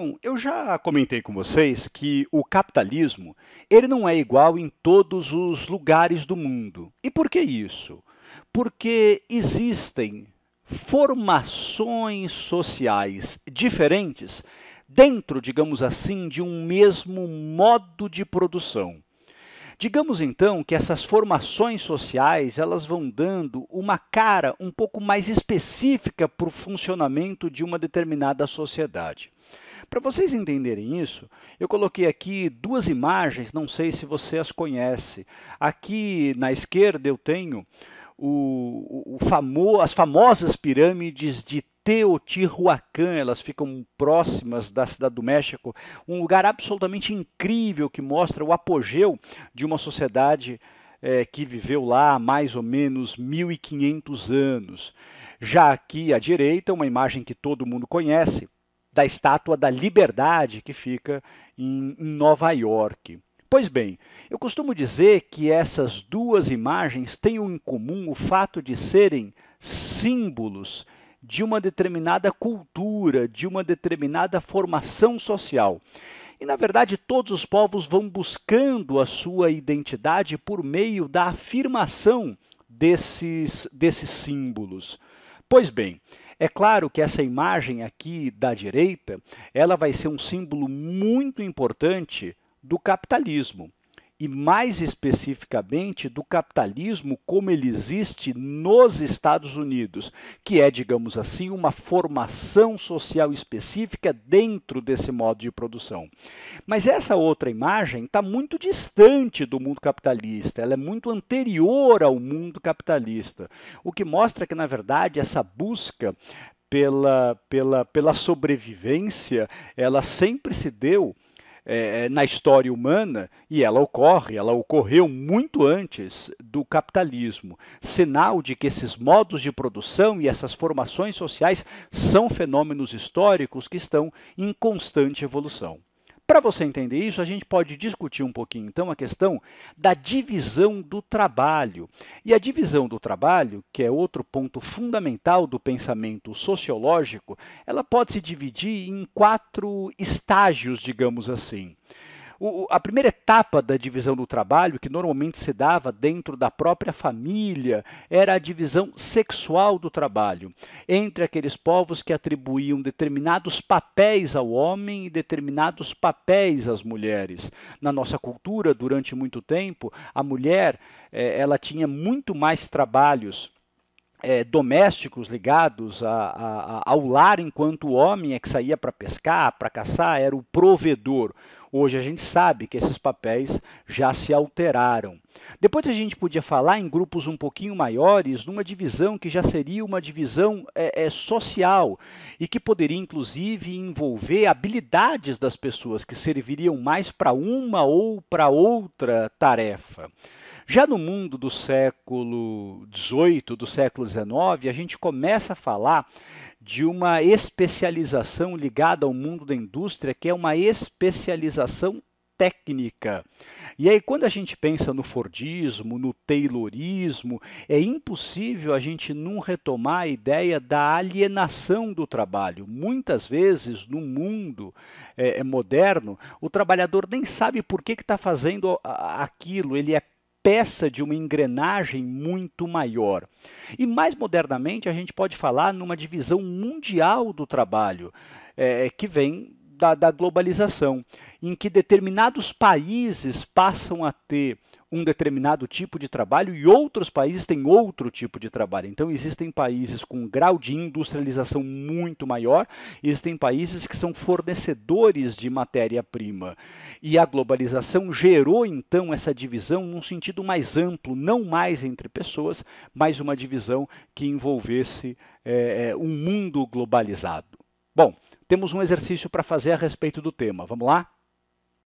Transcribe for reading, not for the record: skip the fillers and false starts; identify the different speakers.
Speaker 1: Bom, eu já comentei com vocês que o capitalismo, ele não é igual em todos os lugares do mundo. E por que isso? Porque existem formações sociais diferentes dentro, digamos assim, de um mesmo modo de produção. Digamos então que essas formações sociais, elas vão dando uma cara um pouco mais específica para o funcionamento de uma determinada sociedade. Para vocês entenderem isso, eu coloquei aqui duas imagens, não sei se você as conhece. Aqui na esquerda eu tenho as famosas pirâmides de Teotihuacan, elas ficam próximas da cidade do México, um lugar absolutamente incrível que mostra o apogeu de uma sociedade que viveu lá há mais ou menos 1500 anos. Já aqui à direita, uma imagem que todo mundo conhece, da Estátua da Liberdade, que fica em Nova York. Pois bem, eu costumo dizer que essas duas imagens têm em comum o fato de serem símbolos de uma determinada cultura, de uma determinada formação social. E, na verdade, todos os povos vão buscando a sua identidade por meio da afirmação desses símbolos. Pois bem, é claro que essa imagem aqui da direita, ela vai ser um símbolo muito importante do capitalismo. E mais especificamente do capitalismo como ele existe nos Estados Unidos, que é, digamos assim, uma formação social específica dentro desse modo de produção. Mas essa outra imagem está muito distante do mundo capitalista, ela é muito anterior ao mundo capitalista, o que mostra que, na verdade, essa busca pela sobrevivência, ela sempre se deu na história humana, e ela ocorreu muito antes do capitalismo, sinal de que esses modos de produção e essas formações sociais são fenômenos históricos que estão em constante evolução. Para você entender isso, a gente pode discutir um pouquinho, então, a questão da divisão do trabalho. E a divisão do trabalho, que é outro ponto fundamental do pensamento sociológico, ela pode se dividir em 4 estágios, digamos assim. A primeira etapa da divisão do trabalho, que normalmente se dava dentro da própria família, era a divisão sexual do trabalho, entre aqueles povos que atribuíam determinados papéis ao homem e determinados papéis às mulheres. Na nossa cultura, durante muito tempo, a mulher ela tinha muito mais trabalhos domésticos ligados ao lar, enquanto o homem é que saía para pescar, para caçar, era o provedor. Hoje a gente sabe que esses papéis já se alteraram. Depois a gente podia falar em grupos um pouquinho maiores, numa divisão que já seria uma divisão social e que poderia inclusive envolver habilidades das pessoas que serviriam mais para uma ou para outra tarefa. Já no mundo do século XVIII, do século XIX, a gente começa a falar de uma especialização ligada ao mundo da indústria, que é uma especialização técnica. E aí, quando a gente pensa no Fordismo, no Taylorismo, é impossível a gente não retomar a ideia da alienação do trabalho. Muitas vezes, no mundo moderno, o trabalhador nem sabe por que está fazendo aquilo, ele é peça de uma engrenagem muito maior. E mais modernamente a gente pode falar numa divisão mundial do trabalho, que vem da globalização, em que determinados países passam a ter um determinado tipo de trabalho e outros países têm outro tipo de trabalho. Então existem países com um grau de industrialização muito maior, existem países que são fornecedores de matéria-prima. E a globalização gerou então essa divisão num sentido mais amplo, não mais entre pessoas, mas uma divisão que envolvesse um mundo globalizado. Bom, temos um exercício para fazer a respeito do tema. Vamos lá?